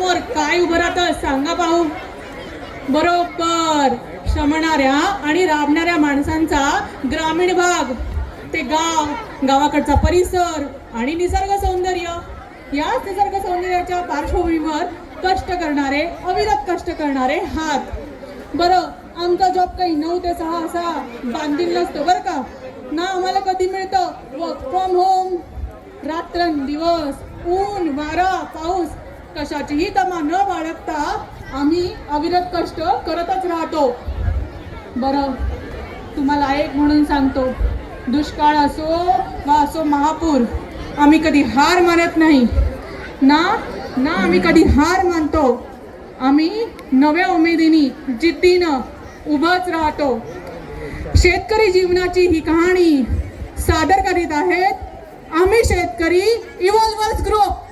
समोर काय उभं राहतं सांगा पाहू. बरोबर, श्रमणाऱ्या आणि राबणाऱ्या माणसांचा ग्रामीण भाग, ते गाव, गावाकडचा परिसर आणि निसर्ग सौंदर्य. याच निसर्ग सौंदर्याच्या पार्श्वभूमीवर कष्ट करणारे, अविरत कष्ट करणारे हात. बरं, आमचा जॉब काही 9 ते 6 असा बांधील नसतो बरं का. ना आम्हाला कधी मिळतं वर्क फ्रॉम होम. रात्रंदिवस, ऊन वारा पाऊस कशाचीही तमा न बाळगता आम्ही अविरत कष्ट करतच राहतो. बरं, तुम्हाला एक म्हणून सांगतो, दुष्काळ असो वा असो महापूर, आम्ही कधी हार मानत नाही ना. आम्ही कधी हार मानतो. आम्ही नव्या उमेदीने जिद्दीनं उभंच राहतो. शेतकरी जीवनाची ही कहाणी सादर करीत आहेत आम्ही शेतकरी इव्हॉल्वर्स ग्रुप.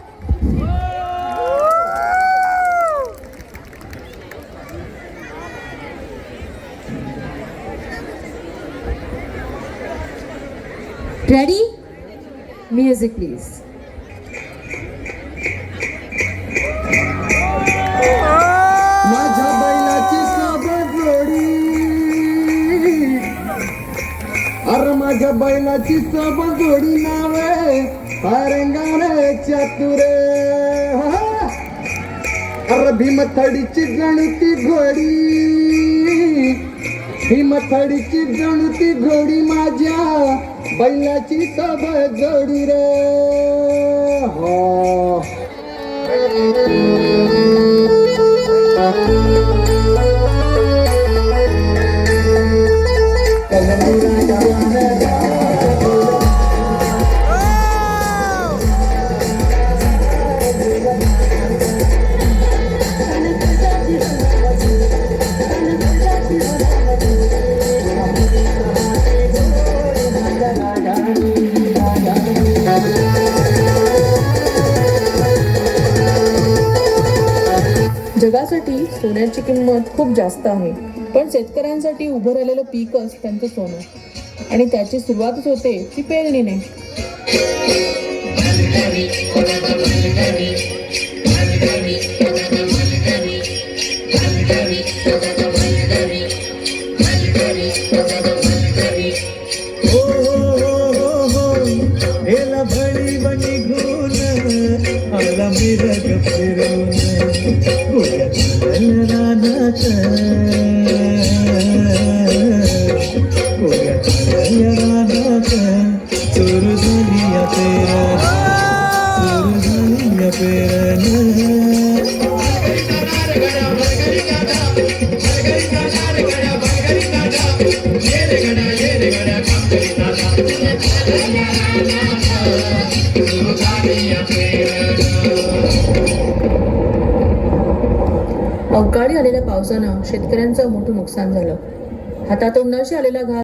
Ready? Music please. माझ्या बैलाची सोबत जोडी, अरे माझ्या बैलाची सोबत जोडी नावे पारंगाने चतुरे. अरे भीमथडीची गणती घोडी, भीमथडीची गणती घोडी माझ्या बैलाची सोबत जोडी रे. हो जगासाठी सोन्याची किंमत खूप जास्त आहे, पण शेतकऱ्यांसाठी उभं राहिलेलं पीकच त्यांचं सोनं, आणि त्याची सुरुवातच होते ती पेरणीने. भळी बनी गुण आला मिरग फिरवून गोळ्या रानात, गोळ्या रानात चोर झाली या पेरण, चोर झाली या पेरण. अवकाळी आलेल्या पावसानं शेतकऱ्यांचं मोठं नुकसान झालं. हातातून नशी आलेला घास